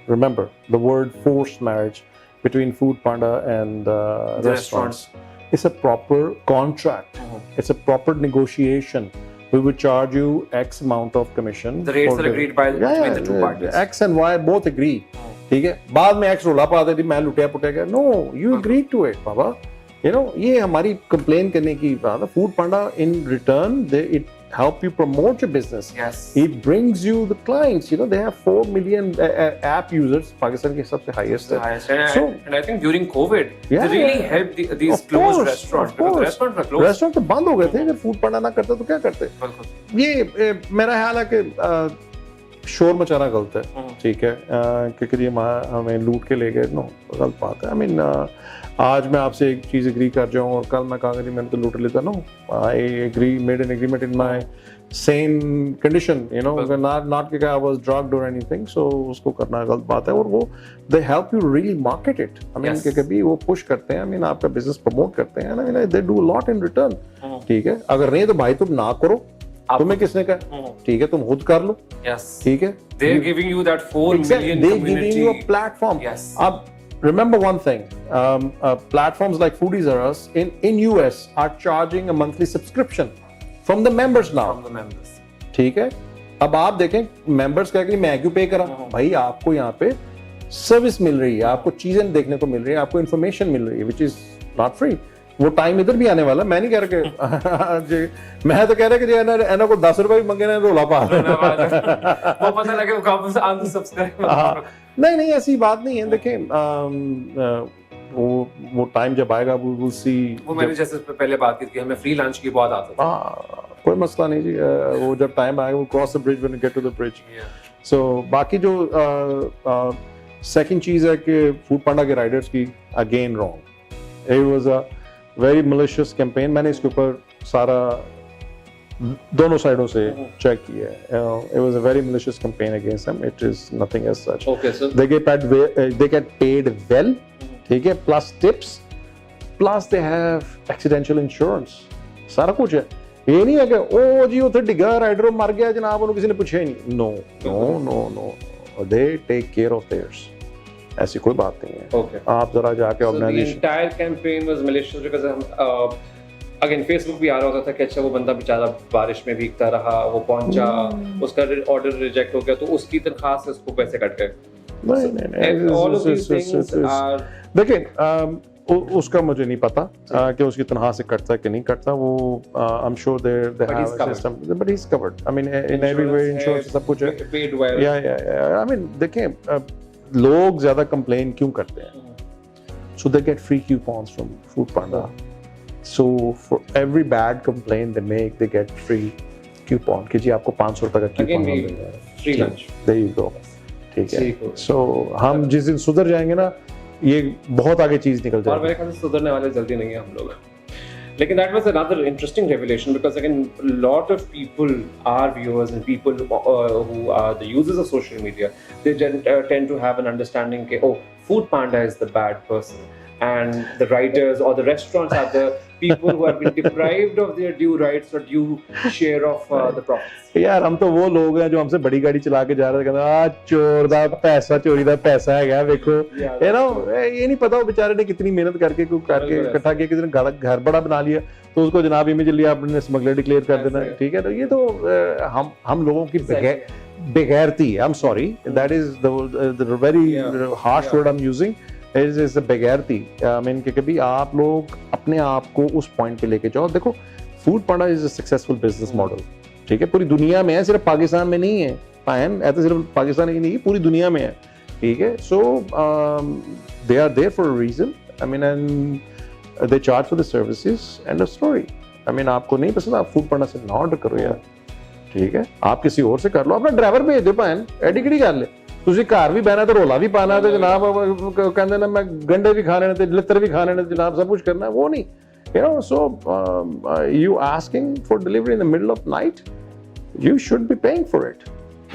Remember the word forced marriage between Food Panda and restaurants. It's a proper contract. It's a proper negotiation. We will charge you X amount of commission. The rates are agreed by between the two parties. X and Y both agree. ठीक है. बाद में X रोला पा देती, मैं लुटिया पुटिया गया. No, you agreed to it, Baba. You know, ये हमारी complain करने की बात है. Food Panda in return, it help you promote your business. Yes. It brings you the clients. You know, they have 4 million app users. Pakistan के सबसे highest. And I think during COVID, they really helped these closed restaurants. Because the restaurants were closed. Restaurants तो बंद हो गए थे. अगर Food Panda ना करता तो क्या करते? ये मेरा ख्याल है कि शोर मचाना गलत है. ठीक है, क्योंकि ये हमें लूट के ले गए. नो, गलत बात है. I mean, आज मैं आपसे एक चीज एग्री कर जाऊं और कल मैं कहूँगा जी मैंने तो लूट लेता. No, I agree, made an agreement in my same condition, you know, not कि आई वाज ड्रग्ड और एनीथिंग. सो उसको करना गलत बात है. और वो they help you really market it. I mean कि कभी वो पुश करते हैं, आई मीन आपका बिजनेस प्रमोट करते हैं. I mean they do lot in return. ठीक है, अगर नहीं तो भाई तुम ना करो. तुम्हें किसने कहा? ठीक है, तुम खुद कर लो. ठीक है, they are giving you that 4 million they community. giving you a platform. Yes. Remember one thing, platforms like Foodies or us in US are charging a monthly subscription from the members now. From the members. ठीक है, अब आप देखें members कह के मैं क्यों पे करा. भाई आपको यहाँ पे सर्विस मिल रही है, आपको चीजें देखने को मिल रही है, आपको इन्फॉर्मेशन मिल रही है, which is not free. वो टाइम इधर भी आने वाला. मैं नहीं कह रहा कि मैं तो कह रहा कि एना को 10 रुपए भी मंगे ना रोला पा. वो पता लगे वो कब unsubscribe. नहीं ऐसी बात नहीं है. देखें वो टाइम जब आएगा we will see. वो मैंने जैसे पहले बात की थी हमें फ्री लंच की बहुत आदत है. कोई मसला नहीं जी. वो जब टाइम आएगा वो cross the bridge when you get to the bridge. So बाकी जो सेकंड चीज है कि फूड पांडा के राइडर्स की again wrong. It was a very malicious campaign. मैंने इसके ऊपर सारा दोनों साइडों से चेक किया है. It was a very malicious campaign against them. It is nothing as such. Okay, so they get paid well. ठीक है, plus tips, plus they have accidental insurance. सारा कुछ है. ये नहीं है कि ओ जी उधर डिगा राइडर मर गया जनाब उन्होंने किसी ने पूछा ही नहीं. No. They take care of theirs. ऐसी कोई बात नहीं है. Okay. आप जरा जाके organisation. The entire campaign was malicious because again Facebook भी आ रहा होता था कि अच्छा वो बंदा बेचारा बारिश में भीगता रहा, वो पहुंचा, उसका ऑर्डर रिजेक्ट हो गया तो उसकी तनख्वाह से उसको पैसे कट गए. देखिए उसका मुझे नहीं पता कि उसकी तनख्वाह से कटता है कि नहीं कटता. वो I am sure they have a system but he is covered. I mean in every way insurance सब कुछ है. या आई मीन देखें लोग ज्यादा कंप्लेन क्यों करते हैं. So they get free coupons from Food Panda. So for every bad complaint they make, they get free coupon. कि जी आपको 500 रुपए का coupon मिलेगा. Free lunch. There you go. ठीक है. So हम जिस दिन सुधर जाएंगे ना, ये बहुत आगे चीज निकल जाएगी. और मेरे ख्याल से सुधरने वाले जल्दी नहीं है हम लोग. लेकिन that was another interesting revelation because again a lot of people, our viewers and people who are the users of social media, they tend to have an understanding that oh, Food Panda is the bad person. and the writers or the restaurants are the people who have been deprived of their due rights or due share of the profits? यार हम तो वो लोग हैं जो हमसे बड़ी गाड़ी चला के जा रहे थे कहते आ चोर दा पैसा चोरी दा पैसा है देखो you know ये नहीं पता वो बेचारे ने कितनी मेहनत करके इकट्ठा किया किसी ने घर बड़ा बना लिया तो उसको जनाब इमीडिएटली आपने स्मगलर डिक्लेयर कर देना ठीक है तो ये तो हम लोगों की बेगैरती I am sorry that is the very harsh word I am using is a बेगैरती आई मीन कि कभी आप लोग अपने आप को उस पॉइंट पे लेके जाओ देखो food Panda is a successful business model ठीक है पूरी दुनिया में है सिर्फ पाकिस्तान में नहीं है पायन ऐसा सिर्फ पाकिस्तान ही नहीं पूरी दुनिया में है ठीक है so they are there for a reason I mean and they charge for the services end of story I mean आपको नहीं पसंद आप फूड पांडा से ना ऑर्डर करो यार ठीक है आप किसी और से कर लो अपना ड्राइवर भेज दो पायन एडी किहड़ी गल है ਤੁਸੀਂ ਘਰ ਵੀ ਬਹਿਣਾ ਤੇ ਰੋਲਾ ਵੀ ਪਾਣਾ ਤੇ ਜਨਾਬ ਕਹਿੰਦੇ ਨੇ ਮੈਂ ਗੰਡੇ ਵੀ ਖਾਣੇ ਨੇ ਤੇ ਲਿੱਤਰ ਵੀ ਖਾਣੇ ਨੇ ਜਨਾਬ ਸਭ ਕੁਝ ਕਰਨਾ ਉਹ ਨਹੀਂ you know so you asking for delivery in the middle of night you should be paying for it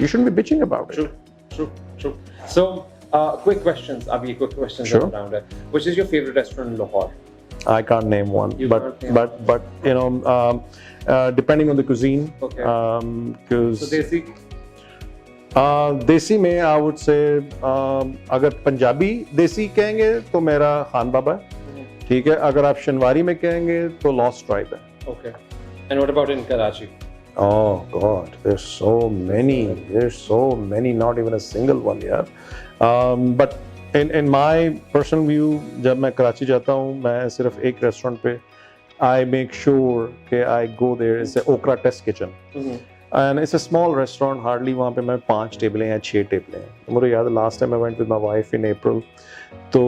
you shouldn't be bitching about it true so quick questions abhi quick questions sure. around it which is your favorite restaurant in Lahore? I can't name one but you know depending on the cuisine okay because so देसी में I would say अगर पंजाबी देसी कहेंगे तो मेरा खान बाबा है ठीक है अगर आप शनवारी में कहेंगे तो लॉस्ट ट्राइब है okay and what about in Karachi? Oh God there's so many not even a single one यार but in my personal view जब मैं कराची जाता हूँ मैं सिर्फ एक रेस्टोरेंट पे I make sure कि I go there is a Okra Test Kitchen and it's a small restaurant hardly वहाँ पे मैं 5 टेबलें हैं 6 टेबलें हैं मुझे याद है last time I went with my wife in April तो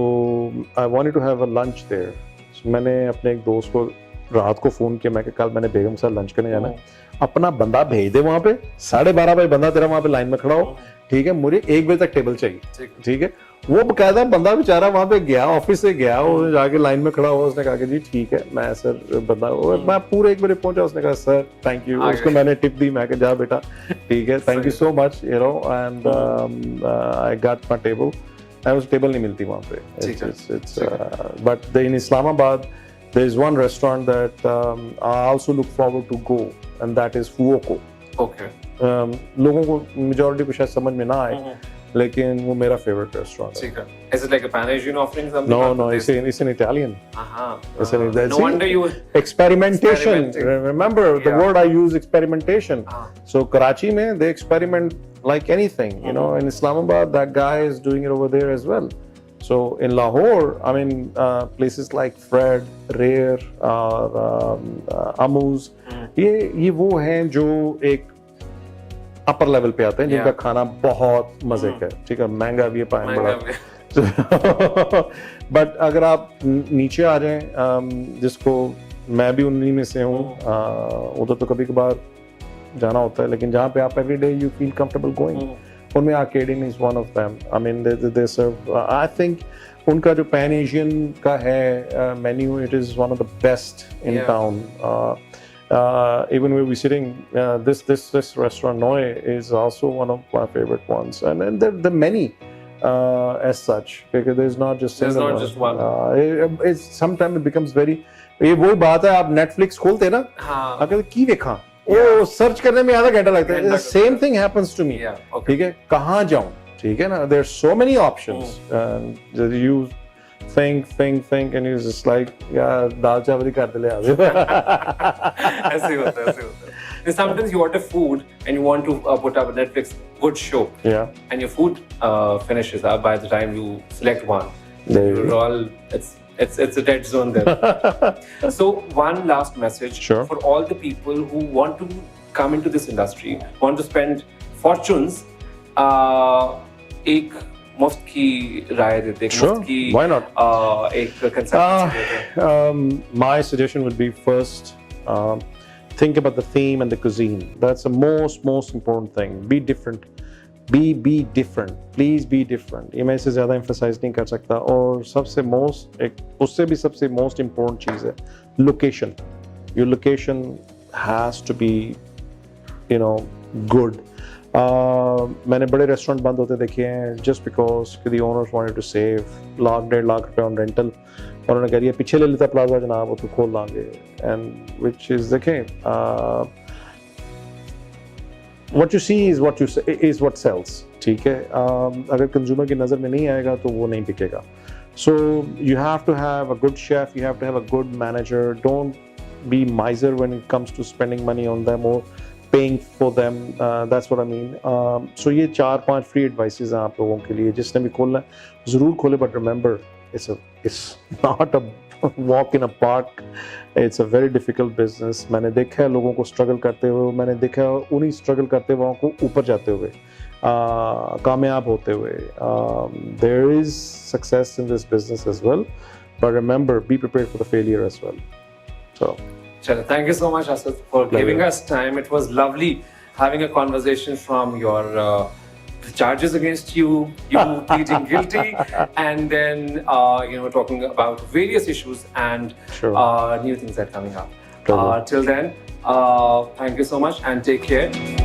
I wanted to have a lunch there so मैंने अपने एक दोस्त को रात को फ़ोन किया मैं कि कल मैंने बेगम के साथ लंच करने जाना है अपना बंदा भेज दे वहाँ पे 12:30 बजे बंदा तेरा वहाँ पे लाइन में खड़ा हो ठीक है मुझे 1 बजे तक टेबल चाहिए ठीक है वो बकायदा बंदा बेचारा वहाँ पे गया ऑफिस से गया वो जाके लाइन में खड़ा हुआ उसने कहा कि जी ठीक है मैं सर बंदा मैं पूरे 1 बजे पहुंचा उसने कहा सर थैंक यू उसको मैंने टिप दी मैं जा बेटा ठीक है thank you so much you know and I got my table उस टेबल नहीं मिलती वहाँ पे it's but in Islamabad there is one restaurant that I also look forward to go and that is Fuoco okay लोगों को majority को शायद समझ में ना आए लेकिन वो मेरा फेवरेट रेस्टोरेंट है is it like a Pan-Asian offering something no it's an Italian no wonder you experimentation remember the word I use experimentation so Karachi mein they experiment like anything you know in Islamabad that guy is doing it over there as well so in Lahore I mean places like Fred Rare Amuz ये वो हैं जो एक upper level पे आते हैं जिनका खाना बहुत मजे का है ठीक है महंगा भी है पाए बड़ा बट अगर आप नीचे आ जाएं जिसको मैं भी उन्हीं में से हूँ उधर तो कभी कभार जाना होता है लेकिन जहाँ पे आप every day you feel comfortable going उनमें Arcadian is one of them I mean they serve I think उनका जो पैन एशियन का है menu it is one of the best in town even when we're sitting, this restaurant Noe is also one of my favorite ones, and there are many as such because there's not just one. It's sometimes it becomes very. ये वही बात है आप Netflix खोलते हैं ना अगर की देखा वो सर्च करने में आधा घंटा लगता है same thing happens to me ठीक है कहाँ जाऊँ ठीक है ना there are so many options and you think and it's just like यार दाल चावल ही कर दे ले आगे ऐसे होता है sometimes you order food and you want to put up a Netflix good show and your food finishes up by the time you select one you're all it's a dead zone there so one last message for all the people who want to come into this industry want to spend fortunes एक मुफ्त की राय देते हैं मुफ्त की why not एक concept my suggestion would be first think about the theme and the cuisine that's the most important thing be different be different please be different ये मैं इससे ज़्यादा emphasize नहीं कर सकता और सबसे उससे भी सबसे most important चीज़ है location your location has to be you know good मैंने बड़े रेस्टोरेंट बंद होते देखे हैं just because the owners wanted to save lakh 1.5 lakh रुपए on rental. और उन्होंने कह दिया पीछे ले लेता प्लाजा जनाब, वो तो खोल लांगे. And which is देखें, what you see is what you say, is what sells. ठीक है, अगर कंज्यूमर की नज़र में नहीं आएगा तो वो नहीं बिकेगा. So you have to have a good chef, you have to have a good manager. Don't be miser when it comes to spending money on them or paying for them. That's what I mean. So ये 4-5 free advices हैं आप लोगों के लिए. जिसने भी खोलना है ज़रूर खोले, but remember it's not a walk in a park. It's a very difficult business. मैंने देखा है लोगों को struggle करते हुए, मैंने देखा है उन्हीं struggle करते हुए को ऊपर जाते हुए, कामयाब होते हुए. There is success in this business as well, but remember, be prepared for the failure as well. So. Chalo, thank you so much, Asad, for giving us time. It was lovely having a conversation from your the charges against you, you pleading guilty, and then talking about various issues and new things that are coming up. Till then, thank you so much and take care.